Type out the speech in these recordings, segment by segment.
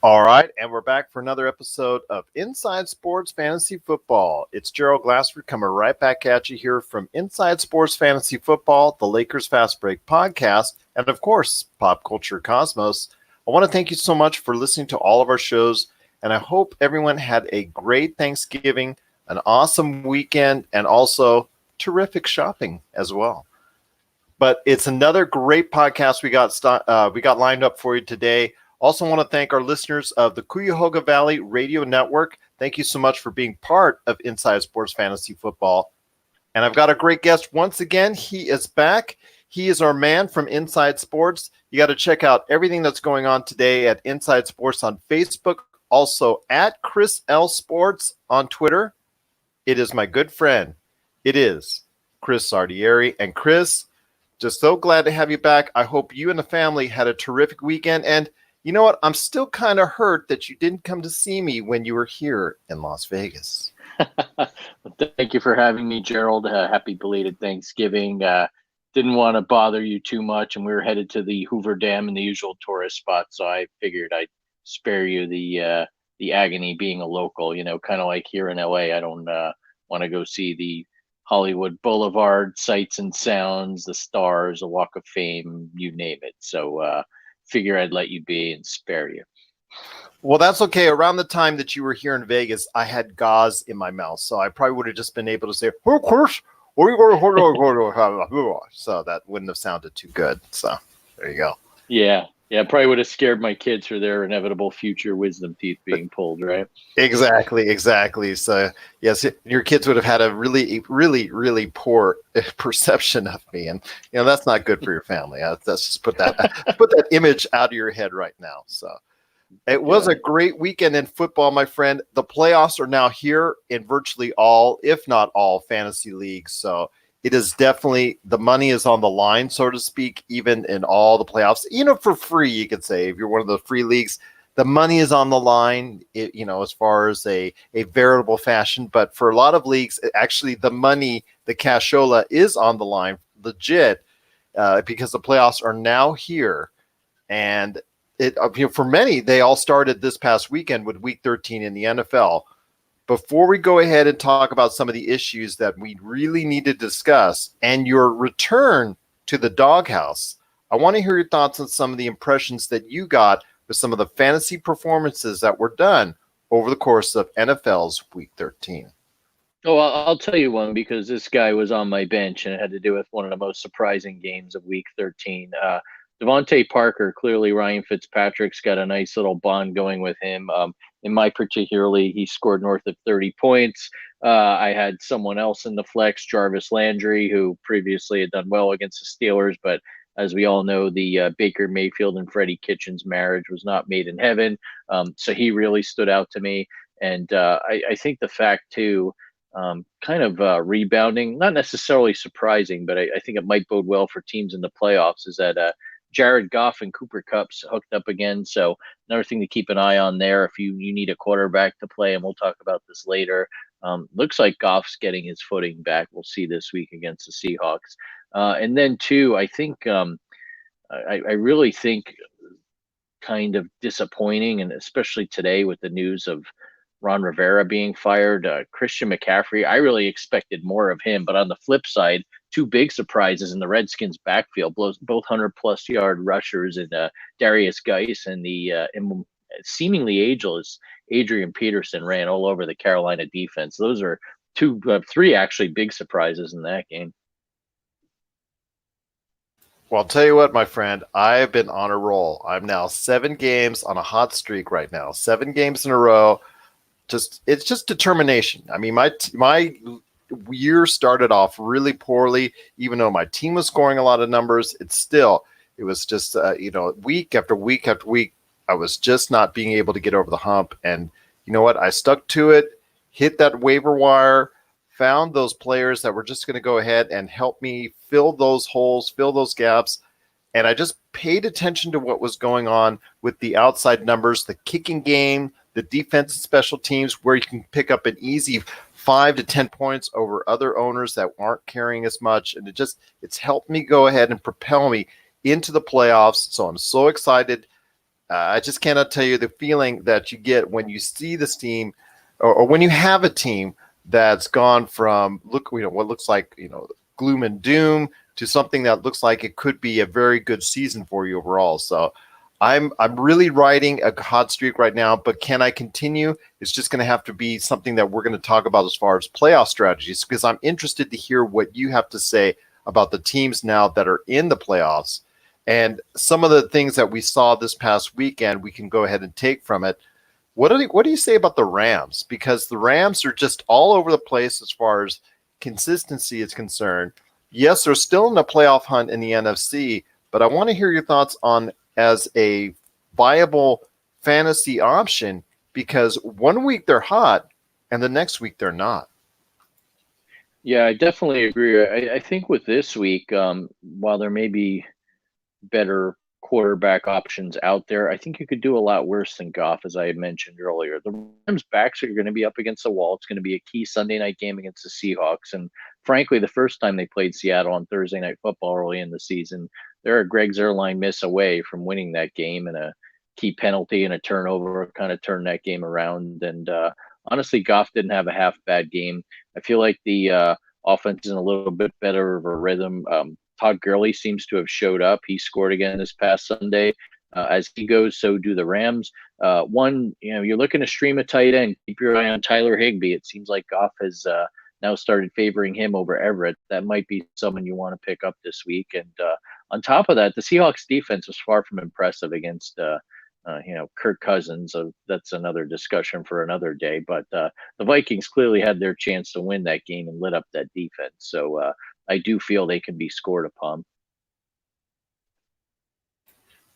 All right, and we're back for another episode of Inside Sports Fantasy Football. It's Gerald Glassford coming right back at you here from Inside Sports Fantasy Football, the Lakers Fast Break podcast, and of course, Pop Culture Cosmos. I want to thank you so much for listening to all of our shows, and I hope everyone had a great Thanksgiving, an awesome weekend, and also terrific shopping as well. But it's another great podcast we got lined up for you today. Also want to thank our listeners of the Cuyahoga Valley Radio Network. Thank you so much for being part of Inside Sports Fantasy Football. And I've got a great guest once again. He is back. He is our man from Inside Sports. You got to check out everything that's going on today at Inside Sports on Facebook. Also at Chris L Sports on Twitter. It is my good friend. It is Chris Lardieri. And Chris, just so glad to have you back. I hope you and the family had a terrific weekend. And you know what? I'm still kind of hurt that you didn't come to see me when you were here in Las Vegas. Thank you for having me, Gerald. Happy belated Thanksgiving. Didn't want to bother you too much, and we were headed to the Hoover Dam and the usual tourist spots, so I figured I'd spare you the agony being a local. You know, kind of like here in LA. I don't want to go see the Hollywood Boulevard sights and sounds, the stars, the Walk of Fame, you name it. So figure I'd let you be and spare you. Well, that's okay. Around the time that you were here in Vegas, I had gauze in my mouth, so I probably would have just been able to say, "Oh, Chris, what are you going to?" So that wouldn't have sounded too good. So there you go. Yeah, probably would have scared my kids for their inevitable future wisdom teeth being pulled, right? Exactly. So yes, your kids would have had a really poor perception of me, and you know that's not good for your family. Let's just put that image out of your head right now. So it was a great weekend in football, my friend. The playoffs are now here in virtually all, if not all, fantasy leagues. So it is definitely, the money is on the line, so to speak, even in all the playoffs. You know, for free, you could say, if you're one of the free leagues, the money is on the line, as far as a veritable fashion. But for a lot of leagues, actually, the money, the cashola is on the line, legit, because the playoffs are now here. And for many, they all started this past weekend with Week 13 in the NFL. Before we go ahead and talk about some of the issues that we really need to discuss and your return to the doghouse, I want to hear your thoughts on some of the impressions that you got with some of the fantasy performances that were done over the course of NFL's Week 13. Oh, I'll tell you one, because this guy was on my bench and it had to do with one of the most surprising games of Week 13. Devontae Parker, clearly Ryan Fitzpatrick's got a nice little bond going with him. In my particular league, he scored north of 30 points. I had someone else in the flex, Jarvis Landry, who previously had done well against the Steelers, but as we all know, the Baker Mayfield and Freddie Kitchens marriage was not made in heaven. So he really stood out to me. And I think the fact, too, rebounding, not necessarily surprising, but I think it might bode well for teams in the playoffs, is that Jared Goff and Cooper Kupp's hooked up again. So another thing to keep an eye on there if you need a quarterback to play, and we'll talk about this later. Looks like Goff's getting his footing back. We'll see this week against the Seahawks. And then, too, I think I really think kind of disappointing, and especially today with the news of Ron Rivera being fired, Christian McCaffrey, I really expected more of him. But on the flip side, two big surprises in the Redskins backfield, both 100-plus yard rushers, and Darius Geis and the seemingly ageless Adrian Peterson ran all over the Carolina defense. Those are three actually big surprises in that game. Well, I'll tell you what, my friend, I have been on a roll. I'm now 7 games on a hot streak right now, 7 games in a row. It's just determination. I mean, my year started off really poorly, even though my team was scoring a lot of numbers. It was just, week after week after week, I was just not being able to get over the hump. And you know what? I stuck to it, hit that waiver wire, found those players that were just going to go ahead and help me fill those holes, fill those gaps. And I just paid attention to what was going on with the outside numbers, the kicking game, the defense and special teams, where you can pick up an easy 5 to 10 points over other owners that aren't carrying as much. And it's helped me go ahead and propel me into the playoffs. So I'm so excited. I just cannot tell you the feeling that you get when you see this team, or when you have a team that's gone from what looks like gloom and doom to something that looks like it could be a very good season for you overall. So I'm really riding a hot streak right now, but can I continue? It's just going to have to be something that we're going to talk about as far as playoff strategies, because I'm interested to hear what you have to say about the teams now that are in the playoffs and some of the things that we saw this past weekend. We can go ahead and take from it. What do you say about the Rams? Because the Rams are just all over the place as far as consistency is concerned. Yes, they're still in the playoff hunt in the NFC, but I want to hear your thoughts on as a viable fantasy option, because one week they're hot and the next week they're not. Yeah, I definitely agree. I think with this week, while there may be better quarterback options out there, I think you could do a lot worse than Goff, as I had mentioned earlier. The Rams' backs are going to be up against the wall. It's going to be a key Sunday night game against the Seahawks. And frankly, the first time they played Seattle on Thursday Night Football early in the season, they're a Greg Zuerlein miss away from winning that game, and a key penalty and a turnover kind of turned that game around. And honestly, Goff didn't have a half bad game. I feel like the offense is in a little bit better of a rhythm. Todd Gurley seems to have showed up. He scored again this past Sunday. As he goes, so do the Rams. You're looking to stream a tight end. Keep your eye on Tyler Higbee. It seems like Goff has now started favoring him over Everett. That might be someone you want to pick up this week. And on top of that, the Seahawks defense was far from impressive against Kirk Cousins. That's another discussion for another day. But the Vikings clearly had their chance to win that game and lit up that defense. So I do feel they can be scored upon.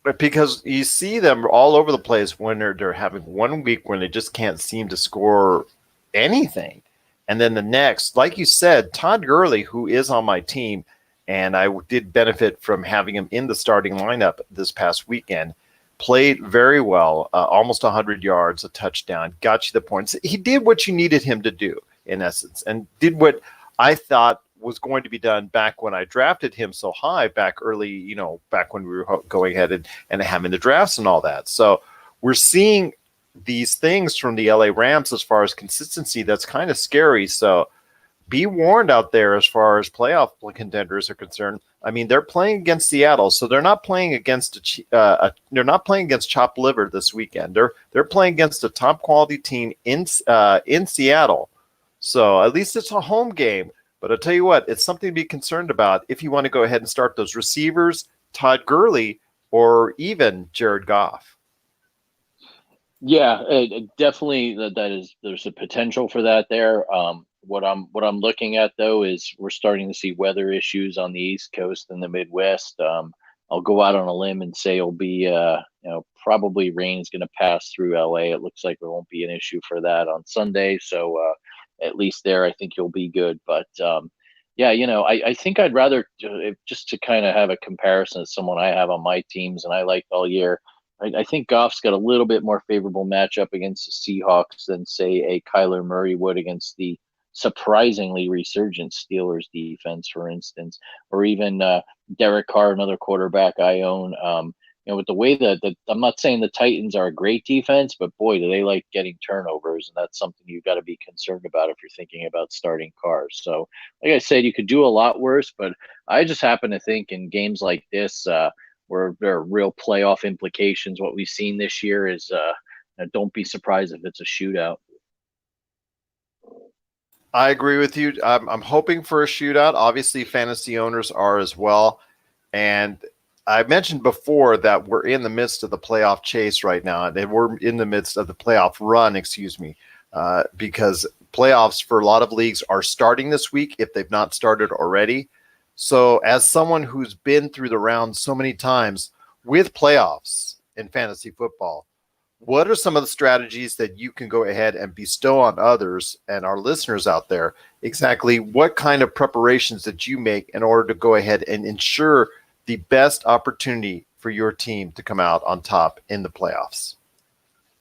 But because you see them all over the place when they're having one week when they just can't seem to score anything. And then the next, like you said, Todd Gurley, who is on my team, and I did benefit from having him in the starting lineup this past weekend, played very well, almost 100 yards, a touchdown, got you the points. He did what you needed him to do, in essence, and did what I thought was going to be done back when I drafted him so high back early, back when we were going ahead and having the drafts and all that. So we're seeing these things from the LA Rams as far as consistency that's kind of scary. So be warned out there as far as playoff contenders are concerned. I mean, they're playing against Seattle, so they're not playing against they're not playing against chopped liver this weekend. They're playing against a top quality team in Seattle. So at least it's a home game. But I'll tell you what, it's something to be concerned about if you want to go ahead and start those receivers, Todd Gurley, or even Jared Goff. Yeah, definitely. There's a potential for that there. What I'm looking at though is we're starting to see weather issues on the East Coast and the Midwest. I'll go out on a limb and say it'll be probably rain's going to pass through LA. It looks like there won't be an issue for that on Sunday. So at least there, I think you'll be good. But I think I'd rather just to kind of have a comparison to someone I have on my teams and I liked all year. I think Goff's got a little bit more favorable matchup against the Seahawks than, say, a Kyler Murray would against the surprisingly resurgent Steelers defense, for instance, or even Derek Carr, another quarterback I own. With the way that I'm not saying the Titans are a great defense, but boy, do they like getting turnovers, and that's something you've got to be concerned about if you're thinking about starting Carr. So, like I said, you could do a lot worse, but I just happen to think in games like this, where there are real playoff implications. What we've seen this year is don't be surprised if it's a shootout. I agree with you. I'm hoping for a shootout. Obviously, fantasy owners are as well. And I mentioned before that we're in the midst of the playoff chase right now. And we're in the midst of the playoff run, because playoffs for a lot of leagues are starting this week if they've not started already. So as someone who's been through the round so many times with playoffs in fantasy football, what are some of the strategies that you can go ahead and bestow on others and our listeners out there? Exactly what kind of preparations that you make in order to go ahead and ensure the best opportunity for your team to come out on top in the playoffs?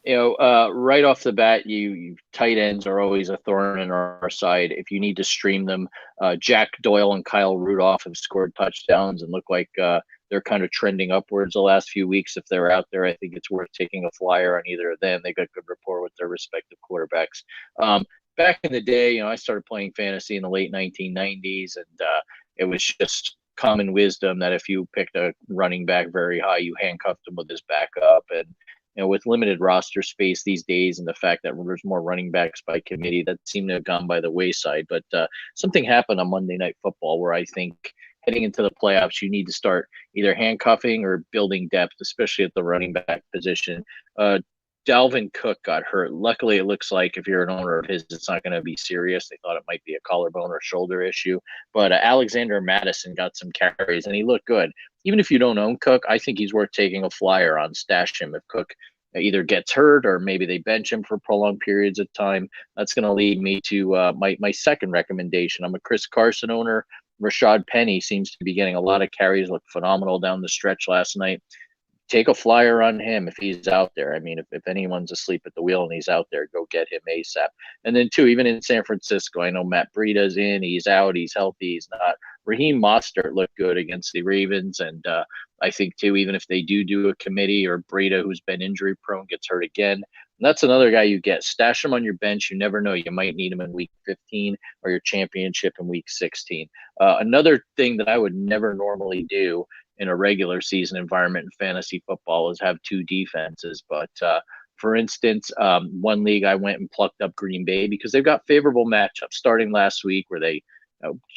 Right off the bat, you tight ends are always a thorn in our side. If you need to stream them, Jack Doyle and Kyle Rudolph have scored touchdowns and look like they're kind of trending upwards the last few weeks. If they're out there, I think it's worth taking a flyer on either of them. They got good rapport with their respective quarterbacks. Back in the day, I started playing fantasy in the late 1990s, and it was just common wisdom that if you picked a running back very high, you handcuffed him with his backup. And with limited roster space these days and the fact that there's more running backs by committee, that seemed to have gone by the wayside. But something happened on Monday Night Football where I think heading into the playoffs, you need to start either handcuffing or building depth, especially at the running back position. Dalvin Cook got hurt. Luckily, it looks like if you're an owner of his, it's not going to be serious. They thought it might be a collarbone or shoulder issue. But Alexander Madison got some carries, and he looked good. Even if you don't own Cook, I think he's worth taking a flyer on. Stash him if Cook either gets hurt or maybe they bench him for prolonged periods of time. That's going to lead me to my second recommendation. I'm a Chris Carson owner. Rashad Penny seems to be getting a lot of carries, looked phenomenal down the stretch last night. Take a flyer on him if he's out there. I mean, if anyone's asleep at the wheel and he's out there, go get him ASAP. And then, too, even in San Francisco, I know Matt Breida's in, he's out, he's healthy, he's not. Raheem Mostert looked good against the Ravens. And I think, too, even if they do a committee or Breida, who's been injury prone, gets hurt again, that's another guy you get. Stash him on your bench. You never know. You might need him in week 15 or your championship in week 16. Another thing that I would never normally do in a regular season environment in fantasy football is have two defenses. But for instance, one league I went and plucked up Green Bay because they've got favorable matchups starting last week where they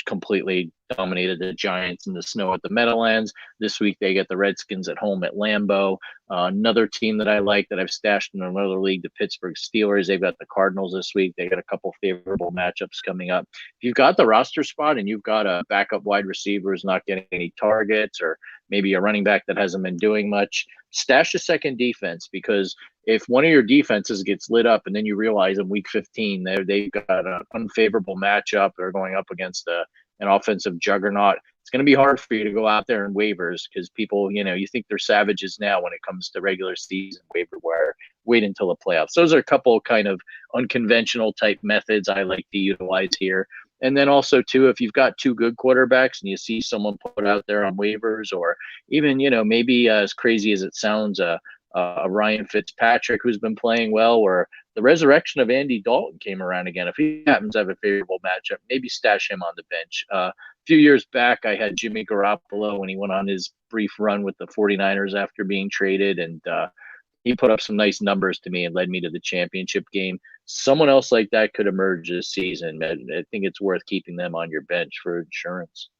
completely dominated the Giants in the snow at the Meadowlands. This week they get the Redskins at home at Lambeau. Another team that I like that I've stashed in another league, the Pittsburgh Steelers. They've got the Cardinals this week. They got a couple favorable matchups coming up. If you've got the roster spot and you've got a backup wide receiver who's not getting any targets, or maybe a running back that hasn't been doing much, stash a second defense, because if one of your defenses gets lit up and then you realize in week 15 they've got an unfavorable matchup, they're going up against an offensive juggernaut, it's going to be hard for you to go out there in waivers because people, you think they're savages now when it comes to regular season waiver wire. Wait until the playoffs. Those are a couple kind of unconventional type methods I like to utilize here. And then also, too, if you've got two good quarterbacks and you see someone put out there on waivers, or even, maybe as crazy as it sounds, Ryan Fitzpatrick, who's been playing well, or the resurrection of Andy Dalton came around again. If he happens to have a favorable matchup, maybe stash him on the bench. A few years back, I had Jimmy Garoppolo when he went on his brief run with the 49ers after being traded, and he put up some nice numbers to me and led me to the championship game. Someone else like that could emerge this season. I think it's worth keeping them on your bench for insurance.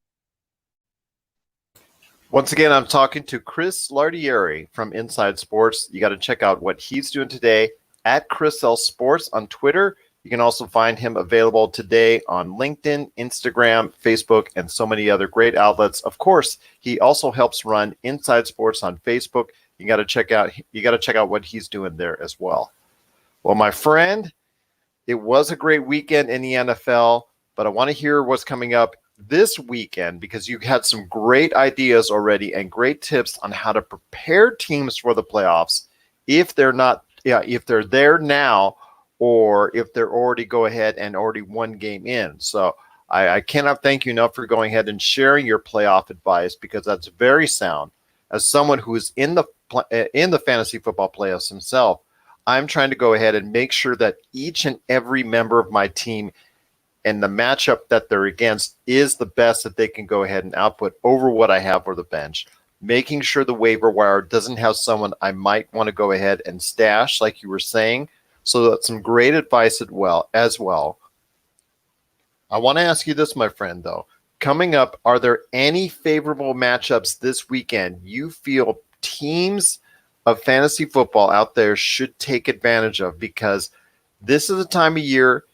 Once again, I'm talking to Chris Lardieri from Inside Sports. You got to check out what he's doing today at Chris L Sports on Twitter. You can also find him available today on LinkedIn, Instagram, Facebook, and so many other great outlets. Of course, he also helps run Inside Sports on Facebook. You got to check out what he's doing there as well. Well, my friend, it was a great weekend in the NFL, but I want to hear what's coming up this weekend because you had some great ideas already and great tips on how to prepare teams for the playoffs if they're there now, or if they're already go ahead and already one game in. So I cannot thank you enough for going ahead and sharing your playoff advice, because that's very sound. As someone who is in the fantasy football playoffs himself, I'm trying to go ahead and make sure that each and every member of my team and the matchup that they're against is the best that they can go ahead and output over what I have for the bench, making sure the waiver wire doesn't have someone I might want to go ahead and stash, like you were saying. So that's some great advice as well. I want to ask you this, my friend, though. Coming up, are there any favorable matchups this weekend you feel teams of fantasy football out there should take advantage of? Because this is a time of year,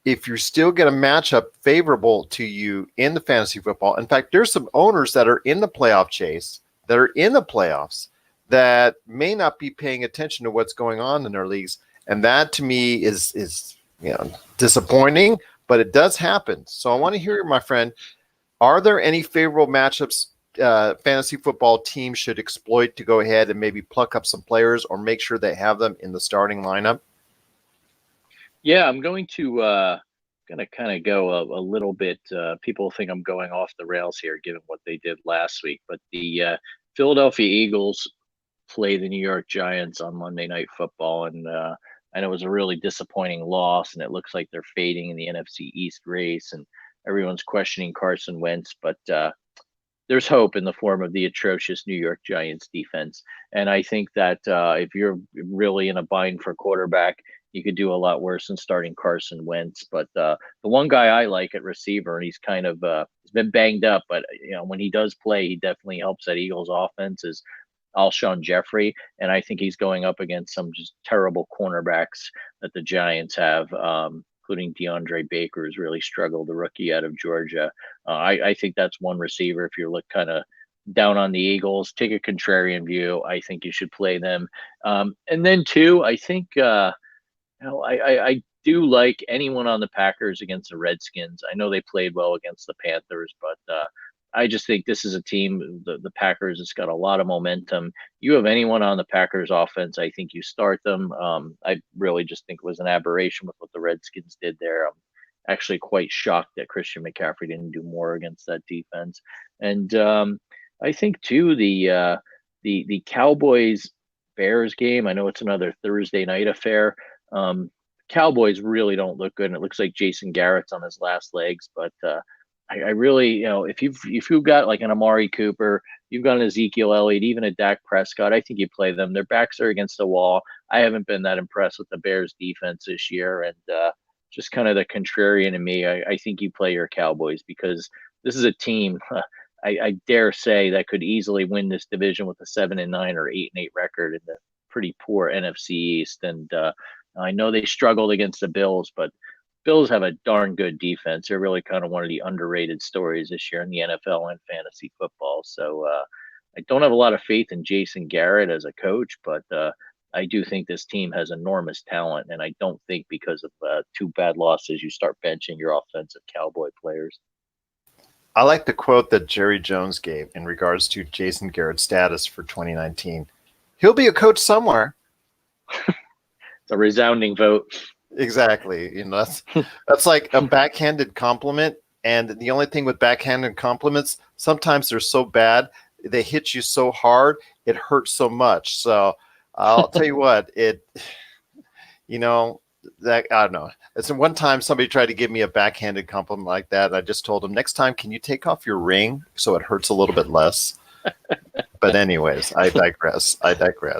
if you still get a matchup favorable to you in the fantasy football. In fact, there's some owners that are in the playoff chase, that are in the playoffs, that may not be paying attention to what's going on in their leagues. And that to me is disappointing, but it does happen. So I want to hear, my friend, are there any favorable matchups fantasy football team should exploit to go ahead and maybe pluck up some players or make sure they have them in the starting lineup? Yeah, I'm going to kind of go a little bit. People think I'm going off the rails here, given what they did last week. But the Philadelphia Eagles play the New York Giants on Monday Night Football, and I know it was a really disappointing loss, and it looks like they're fading in the NFC East race, and everyone's questioning Carson Wentz, but there's hope in the form of the atrocious New York Giants defense. And I think that if you're really in a bind for quarterback, you could do a lot worse than starting Carson Wentz. But the one guy I like at receiver, and he's kind of he's been banged up, but when he does play, he definitely helps that Eagles offense. Is Alshon Jeffrey, and I think he's going up against some just terrible cornerbacks that the Giants have, including DeAndre Baker, who's really struggled, the rookie out of Georgia. I think that's one receiver. If you're kind of down on the Eagles, take a contrarian view. I think you should play them. And then two, I think I do like anyone on the Packers against the Redskins. I know they played well against the Panthers, but I just think this is a team, the Packers, it's got a lot of momentum. You have anyone on the Packers offense, I think you start them. I really just think it was an aberration with what the Redskins did there. I'm actually quite shocked that Christian McCaffrey didn't do more against that defense. And I think too the Cowboys Bears game. I know it's another Thursday night affair. Cowboys really don't look good, and it looks like Jason Garrett's on his last legs. But I really, if you've got like an Amari Cooper, you've got an Ezekiel Elliott, even a Dak Prescott, I think you play them. Their backs are against the wall. I haven't been that impressed with the Bears defense this year, and just kind of the contrarian in me. I think you play your Cowboys because this is a team. I dare say that could easily win this division with a 7-9 or 8-8 record in the pretty poor NFC East. And I know they struggled against the Bills, but Bills have a darn good defense. They're really kind of one of the underrated stories this year in the NFL and fantasy football. So I don't have a lot of faith in Jason Garrett as a coach, but I do think this team has enormous talent. And I don't think because of two bad losses, you start benching your offensive Cowboy players. I like the quote that Jerry Jones gave in regards to Jason Garrett's status for 2019. He'll be a coach somewhere. It's a resounding vote. Exactly. That's like a backhanded compliment. And the only thing with backhanded compliments, sometimes they're so bad, they hit you so hard, it hurts so much. So I'll tell you what, that I don't know. It's one time somebody tried to give me a backhanded compliment like that. And I just told them, next time, can you take off your ring so it hurts a little bit less? But anyways, I digress.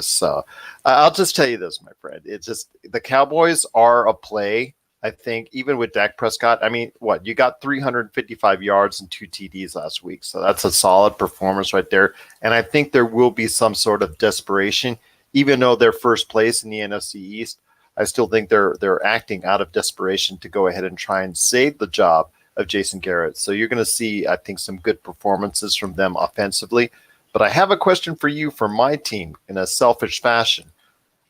So I'll just tell you this, my friend. It's just the Cowboys are a play. I think even with Dak Prescott, I mean, you got 355 yards and 2 TDs last week. So that's a solid performance right there. And I think there will be some sort of desperation, even though they're first place in the NFC East. I still think they're acting out of desperation to go ahead and try and save the job of Jason Garrett. So you're going to see, I think, some good performances from them offensively. But I have a question for you for my team in a selfish fashion.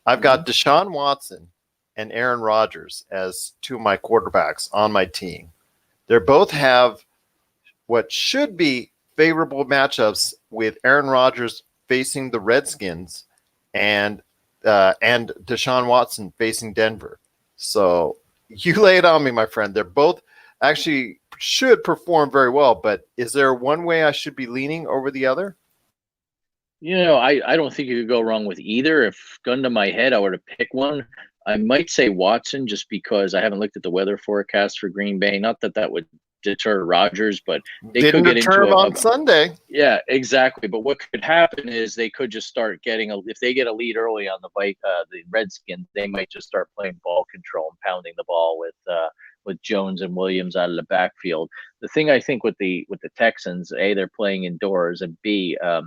I've got Deshaun Watson and Aaron Rodgers as two of my quarterbacks on my team. They both have what should be favorable matchups with Aaron Rodgers facing the Redskins and Deshaun Watson facing Denver. So you lay it on me, my friend. They're both actually should perform very well, but is there one way I should be leaning over the other? I don't think you could go wrong with either. If gun to my head, I were to pick one, I might say Watson just because I haven't looked at the weather forecast for Green Bay. Not that that would deter Rodgers, but they Didn't could get deter into him on Sunday. Yeah, exactly. But what could happen is they could just start getting if they get a lead early on the Redskins, they might just start playing ball control and pounding the ball with Jones and Williams out of the backfield. The thing I think with the Texans, A, they're playing indoors, and B, I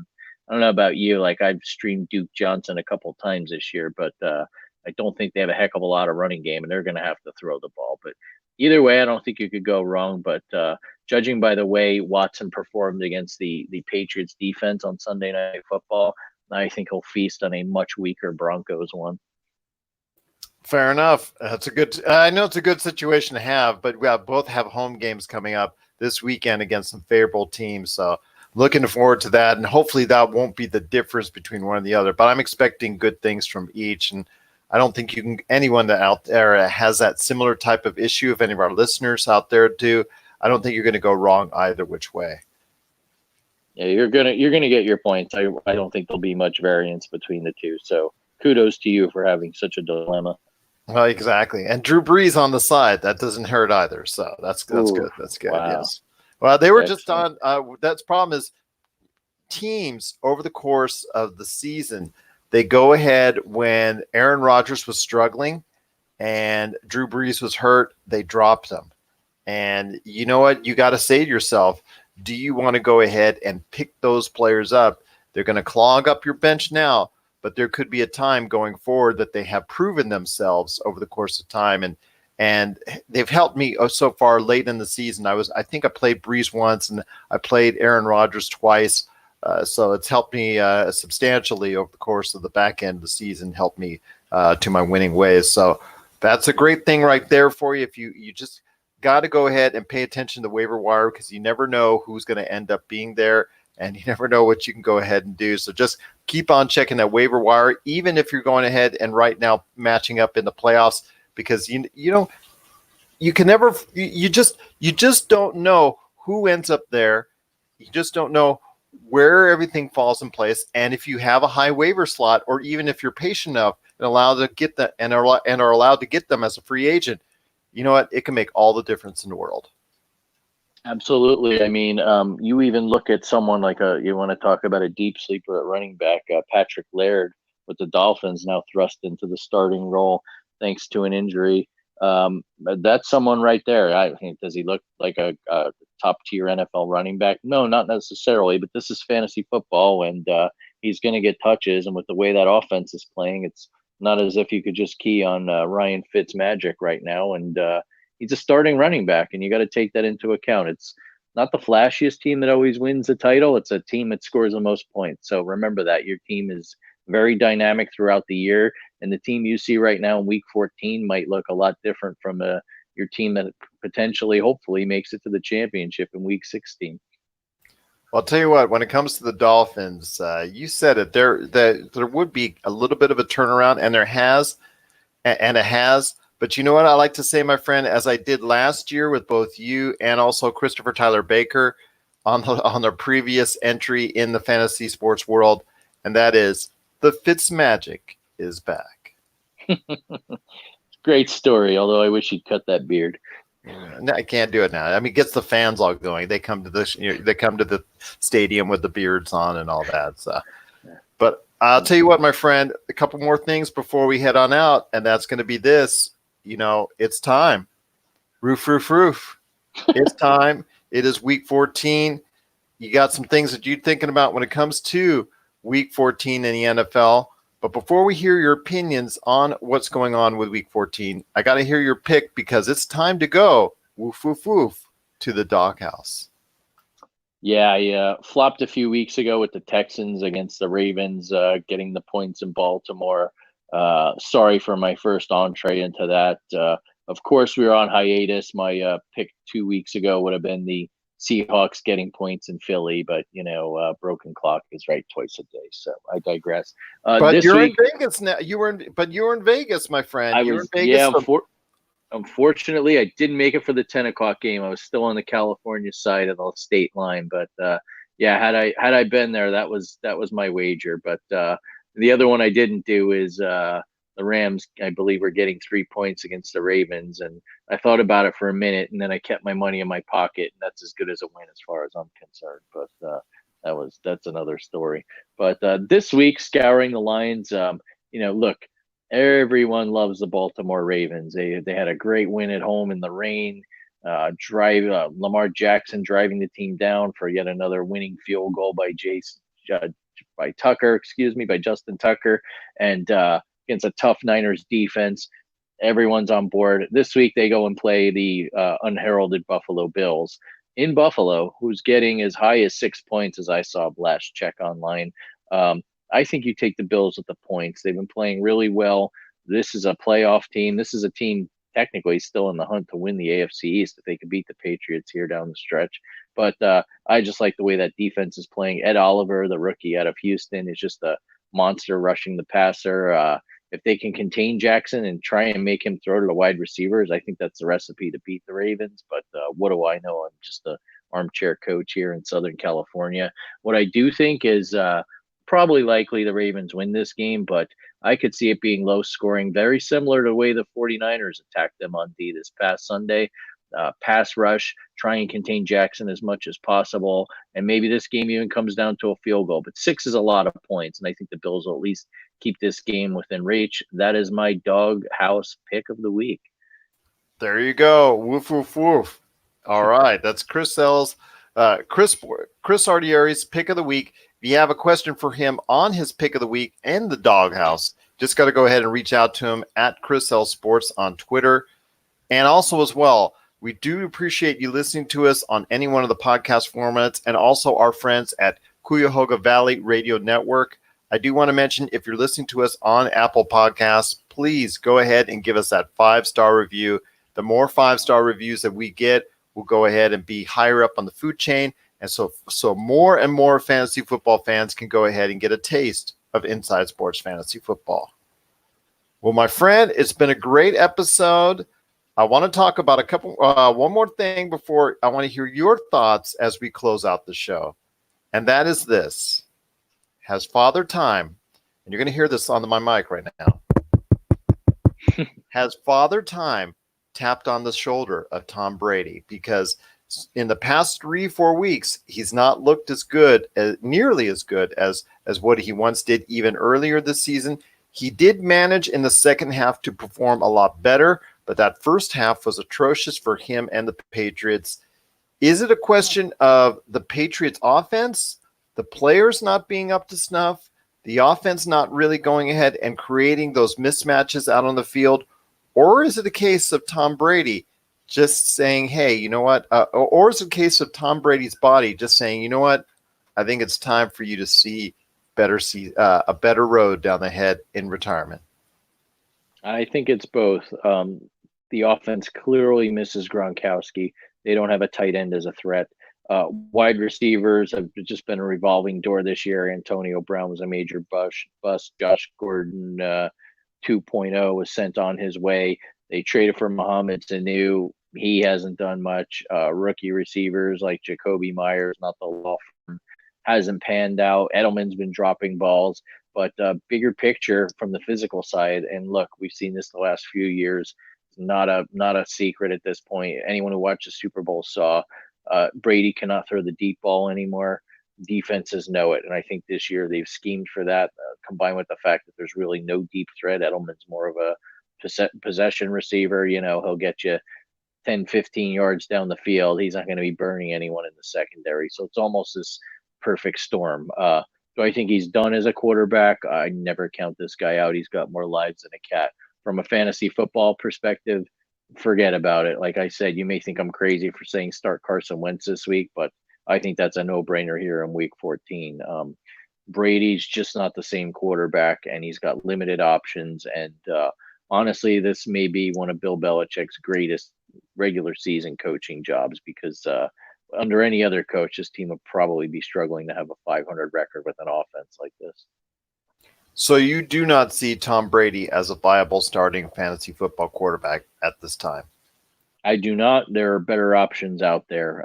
don't know about you. Like I've streamed Duke Johnson a couple times this year, but I don't think they have a heck of a lot of running game, and they're going to have to throw the ball. But either way, I don't think you could go wrong. But judging by the way Watson performed against the Patriots defense on Sunday Night Football, I think he'll feast on a much weaker Broncos one. Fair enough. That's a good. I know it's a good situation to have, but we both have home games coming up this weekend against some favorable teams. So looking forward to that, and hopefully that won't be the difference between one and the other. But I'm expecting good things from each, and I don't think you can anyone that out there has that similar type of issue. If any of our listeners out there do, I don't think you're going to go wrong either which way. Yeah, you're gonna get your points. I don't think there'll be much variance between the two. So kudos to you for having such a dilemma. Well, exactly, and Drew Brees on the side, that doesn't hurt either. So that's Ooh, good. That's good. wow, Yes. Well, they were just excellent. on. That's problem is teams over the course of the season, they go ahead when Aaron Rodgers was struggling and Drew Brees was hurt, they dropped him. And you know what? You got to say to yourself, do you want to go ahead and pick those players up? They're going to clog up your bench now, but there could be a time going forward that they have proven themselves over the course of time. And they've helped me so far late in the season. I think I played Brees once and I played Aaron Rodgers twice. So it's helped me substantially over the course of the back end of the season, helped me to my winning ways. So that's a great thing right there for you. If you just got to go ahead and pay attention to the waiver wire, because you never know who's going to end up being there, and you never know what you can go ahead and do. So just keep on checking that waiver wire, even if you're going ahead and right now matching up in the playoffs, because you can never you just don't know who ends up there. You just don't know where everything falls in place, and if you have a high waiver slot, or even if you're patient enough and allowed to get that and are allowed to get them as a free agent, you know what? It can make all the difference in the world. Absolutely. I mean, you even look at someone like you want to talk about a deep sleeper at running back, Patrick Laird with the Dolphins, now thrust into the starting role thanks to an injury. That's someone right there. I think, does he look like a top tier NFL running back? No, not necessarily, but this is fantasy football, and he's going to get touches. And with the way that offense is playing, it's not as if you could just key on Ryan Fitz magic right now. And he's a starting running back, and you got to take that into account. It's not the flashiest team that always wins the title. It's a team that scores the most points. So remember that your team is very dynamic throughout the year, and the team you see right now in Week 14 might look a lot different from your team that potentially, hopefully, makes it to the championship in Week 16. Well, I'll tell you what. When it comes to the Dolphins, you said it. There would be a little bit of a turnaround, and there has, and it has. But you know what I like to say, my friend, as I did last year with both you and also Christopher Tyler Baker on their previous entry in the fantasy sports world, and that is the Fitz magic is back. Great story, although I wish he'd cut that beard. No, I can't do it now. I mean, it gets the fans all going. They come to the stadium with the beards on and all that. So, but I'll tell you what, my friend, a couple more things before we head on out, and that's going to be this. It's time. Roof, roof, roof. It's time. It is Week 14. You got some things that you're thinking about when it comes to Week 14 in the NFL. But before we hear your opinions on what's going on with Week 14, I got to hear your pick, because it's time to go, woof, woof, woof, to the doghouse. Yeah, I flopped a few weeks ago with the Texans against the Ravens, getting the points in Baltimore. Sorry for my first entree into that. Of course, we were on hiatus. My pick 2 weeks ago would have been the Seahawks getting points in Philly, but broken clock is right twice a day. So I digress. But This you're week, in Vegas now. You were in Vegas, my friend. I You were was, in Vegas. unfortunately, I didn't make it for the 10 o'clock game. I was still on the California side of the state line, but yeah, had I been there, that was my wager. But the other one I didn't do is the Rams, I believe, were getting 3 points against the Ravens, and I thought about it for a minute, and then I kept my money in my pocket, and that's as good as a win as far as I'm concerned. But that's another story. But this week, scouring the lines, look, everyone loves the Baltimore Ravens. They had a great win at home in the rain. Lamar Jackson driving the team down for yet another winning field goal by Justin Tucker, and against a tough Niners defense. Everyone's on board. This week they go and play the unheralded Buffalo Bills in Buffalo, who's getting as high as 6 points, as I saw last check online. I think you take the Bills with the points. They've been playing really well. This is a playoff team. This is a team technically still in the hunt to win the AFC East if they could beat the Patriots here down the stretch. But I just like the way that defense is playing. Ed Oliver, the rookie out of Houston, is just a monster rushing the passer. If they can contain Jackson and try and make him throw to the wide receivers, I think that's the recipe to beat the Ravens. But what do I know? I'm just a armchair coach here in Southern California. What I do think is probably likely the Ravens win this game, but I could see it being low scoring, very similar to the way the 49ers attacked them on D this past Sunday. Pass rush, try and contain Jackson as much as possible. And maybe this game even comes down to a field goal. But 6 is a lot of points. And I think the Bills will at least keep this game within reach. That is my dog house pick of the week. There you go. Woof, woof, woof. All right. That's Chris Lardieri's pick of the week. If you have a question for him on his pick of the week and the doghouse, just got to go ahead and reach out to him at Chris L Sports on Twitter. And also as well, we do appreciate you listening to us on any one of the podcast formats and also our friends at Cuyahoga Valley Radio Network. I do want to mention, if you're listening to us on Apple Podcasts, please go ahead and give us that 5-star review. The more 5-star reviews that we get, we'll go ahead and be higher up on the food chain. And so more and more fantasy football fans can go ahead and get a taste of Inside Sports Fantasy Football. Well, my friend, it's been a great episode. I want to talk about one more thing before I want to hear your thoughts as we close out the show. And that is this. Has Father Time, and you're going to hear this on my mic right now, has Father Time tapped on the shoulder of Tom Brady? Because in the past 3-4 weeks, he's not looked nearly as good as what he once did even earlier this season. He did manage in the second half to perform a lot better, but that first half was atrocious for him and the Patriots. Is it a question of the Patriots offense, the players not being up to snuff, the offense not really going ahead and creating those mismatches out on the field? Or is it a case of Tom Brady just saying, hey, you know what? Or is it a case of Tom Brady's body just saying, you know what? I think it's time for you to see a better road down the head in retirement. I think it's both. The offense clearly misses Gronkowski. They don't have a tight end as a threat. Wide receivers have just been a revolving door this year. Antonio Brown was a major bust. Josh Gordon 2.0 was sent on his way. They traded for Mohamed Sanu. He hasn't done much. Rookie receivers like Jacoby Myers, not the law firm, hasn't panned out. Edelman's been dropping balls. But bigger picture from the physical side, and look, we've seen this the last few years. It's not a secret at this point. Anyone who watched the Super Bowl saw Brady cannot throw the deep ball anymore. Defenses know it, and I think this year they've schemed for that. Combined with the fact that there's really no deep threat, Edelman's more of a possession receiver. He'll get you 10, 15 yards down the field. He's not going to be burning anyone in the secondary. So it's almost this perfect storm. Do I think he's done as a quarterback? I never count this guy out. He's got more lives than a cat. From a fantasy football perspective, forget about it. Like I said, you may think I'm crazy for saying start Carson Wentz this week, but I think that's a no-brainer here in week 14. Brady's just not the same quarterback, and he's got limited options. And honestly, this may be one of Bill Belichick's greatest regular season coaching jobs because under any other coach, this team would probably be struggling to have a 500 record with an offense like this. So you do not see Tom Brady as a viable starting fantasy football quarterback at this time? I do not. There are better options out there,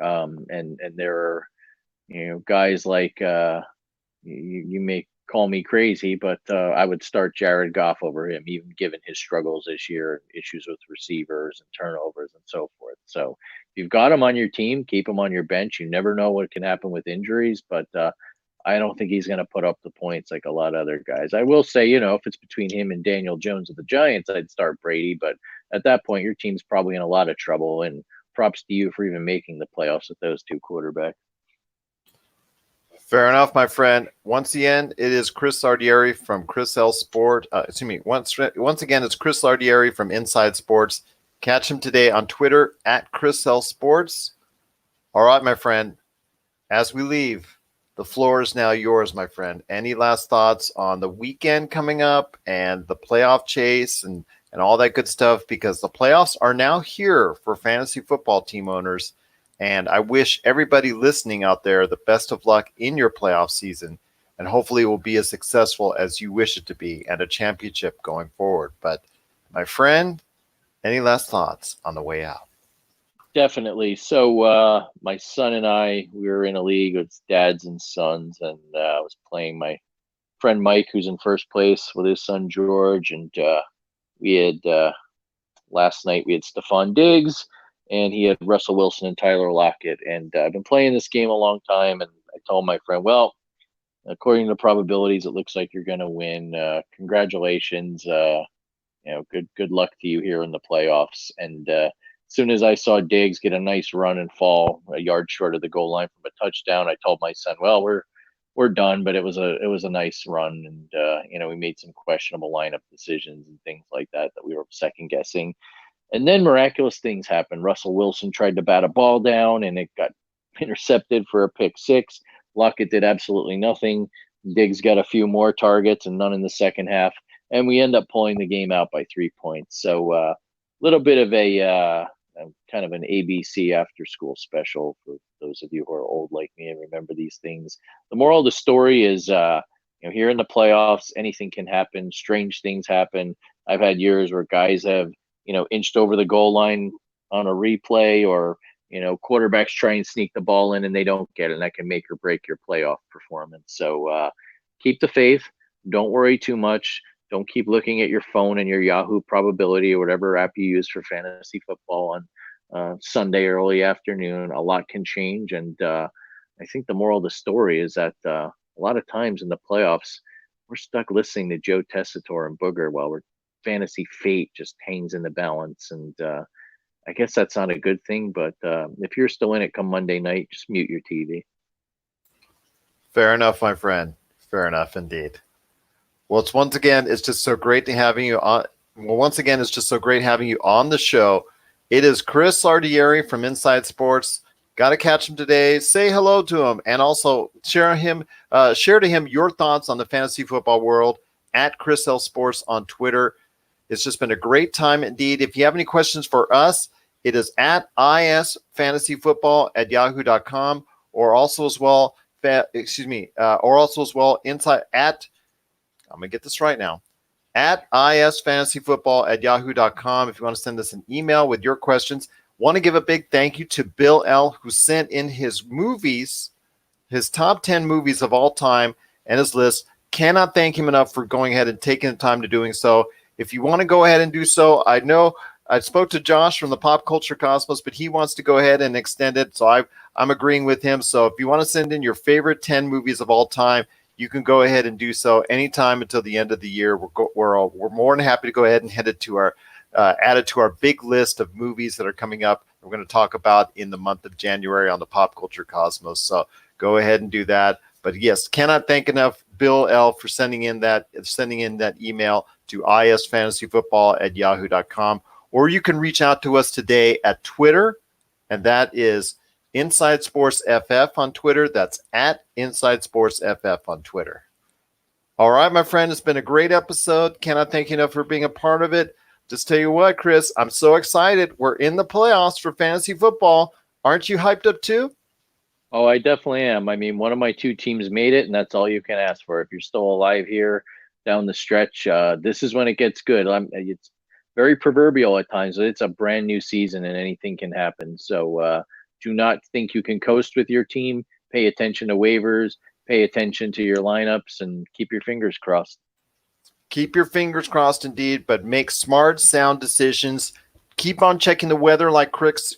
and there are guys like you may call me crazy, but I would start Jared Goff over him, even given his struggles this year, issues with receivers and turnovers and so forth. So if you've got him on your team, keep him on your bench. You never know what can happen with injuries, but I don't think he's going to put up the points like a lot of other guys. I will say, if it's between him and Daniel Jones of the Giants, I'd start Brady. But at that point, your team's probably in a lot of trouble. And props to you for even making the playoffs with those two quarterbacks. Fair enough, my friend. Once again, it is Chris Lardieri from Chris L Sport. Once again, it's Chris Lardieri from Inside Sports. Catch him today on Twitter at Chris L Sports. All right, my friend. As we leave, the floor is now yours, my friend. Any last thoughts on the weekend coming up and the playoff chase and all that good stuff? Because the playoffs are now here for fantasy football team owners. And I wish everybody listening out there the best of luck in your playoff season. And hopefully it will be as successful as you wish it to be and a championship going forward. But my friend, any last thoughts on the way out? Definitely. So my son and I, we were in a league with dads and sons, and I was playing my friend Mike, who's in first place, with his son George, and we had last night we had Stephon Diggs, and he had Russell Wilson and Tyler Lockett, and I've been playing this game a long time, and I told my friend, well, according to the probabilities, it looks like you're going to win. Congratulations. Good luck to you here in the playoffs. And as soon as I saw Diggs get a nice run and fall a yard short of the goal line from a touchdown, I told my son, well, we're done, but it was a nice run, and we made some questionable lineup decisions and things like that we were second guessing. And then miraculous things happened. Russell Wilson tried to bat a ball down, and it got intercepted for a pick six. Lockett did absolutely nothing. Diggs got a few more targets and none in the second half, and we end up pulling the game out by 3 points. So a little bit of a kind of an ABC after school special for those of you who are old like me and remember these things. The moral of the story is, here in the playoffs, anything can happen. Strange things happen. I've had years where guys have, inched over the goal line on a replay, or, quarterbacks try and sneak the ball in and they don't get it. And that can make or break your playoff performance. So keep the faith. Don't worry too much. Don't keep looking at your phone and your Yahoo probability or whatever app you use for fantasy football on Sunday early afternoon. A lot can change. And I think the moral of the story is that a lot of times in the playoffs, we're stuck listening to Joe Tessitore and Booger while we're fantasy fate just hangs in the balance. And I guess that's not a good thing. But if you're still in it come Monday night, just mute your TV. Fair enough, my friend. Fair enough indeed. Well, it's just so great to having you on. Well, once again, it's just so great having you on the show. It is Chris Lardieri from Inside Sports. Got to catch him today. Say hello to him, and also share to him your thoughts on the fantasy football world at Chris L Sports on Twitter. It's just been a great time indeed. If you have any questions for us, it is at isfantasyfootball@yahoo.com, or also as well, inside at. I'm going to get this right now. At isfantasyfootball@yahoo.com. If you want to send us an email with your questions. Want to give a big thank you to Bill L., who sent in his movies, his top 10 movies of all time, and his list. Cannot thank him enough for going ahead and taking the time to doing so. If you want to go ahead and do so, I know I spoke to Josh from the Pop Culture Cosmos, but he wants to go ahead and extend it, so I'm agreeing with him. So if you want to send in your favorite 10 movies of all time, you can go ahead and do so anytime until the end of the year. We're more than happy to go ahead and add it to our big list of movies that are coming up. We're going to talk about in the month of January on the Pop Culture Cosmos. So go ahead and do that. But yes, cannot thank enough Bill L. for sending in that email to isfantasyfootball@yahoo.com. Or you can reach out to us today at Twitter, and that is Inside Sports FF on Twitter. That's at Inside Sports FF on Twitter. All right, my friend, it's been a great episode. Cannot thank you enough for being a part of it. Just tell you what, Chris, I'm so excited. We're in the playoffs for fantasy football. Aren't you hyped up too? Oh, I definitely am. I mean, one of my two teams made it, and that's all you can ask for. If you're still alive here down the stretch, this is when it gets good. It's very proverbial at times, but it's a brand new season and anything can happen. So do not think you can coast with your team. Pay attention to waivers, pay attention to your lineups, and keep your fingers crossed. Keep your fingers crossed indeed, but make smart, sound decisions. Keep on checking the weather like Chris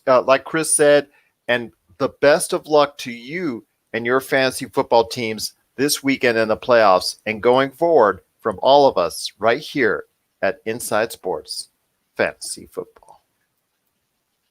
said, and the best of luck to you and your fantasy football teams this weekend in the playoffs and going forward from all of us right here at Inside Sports Fantasy Football.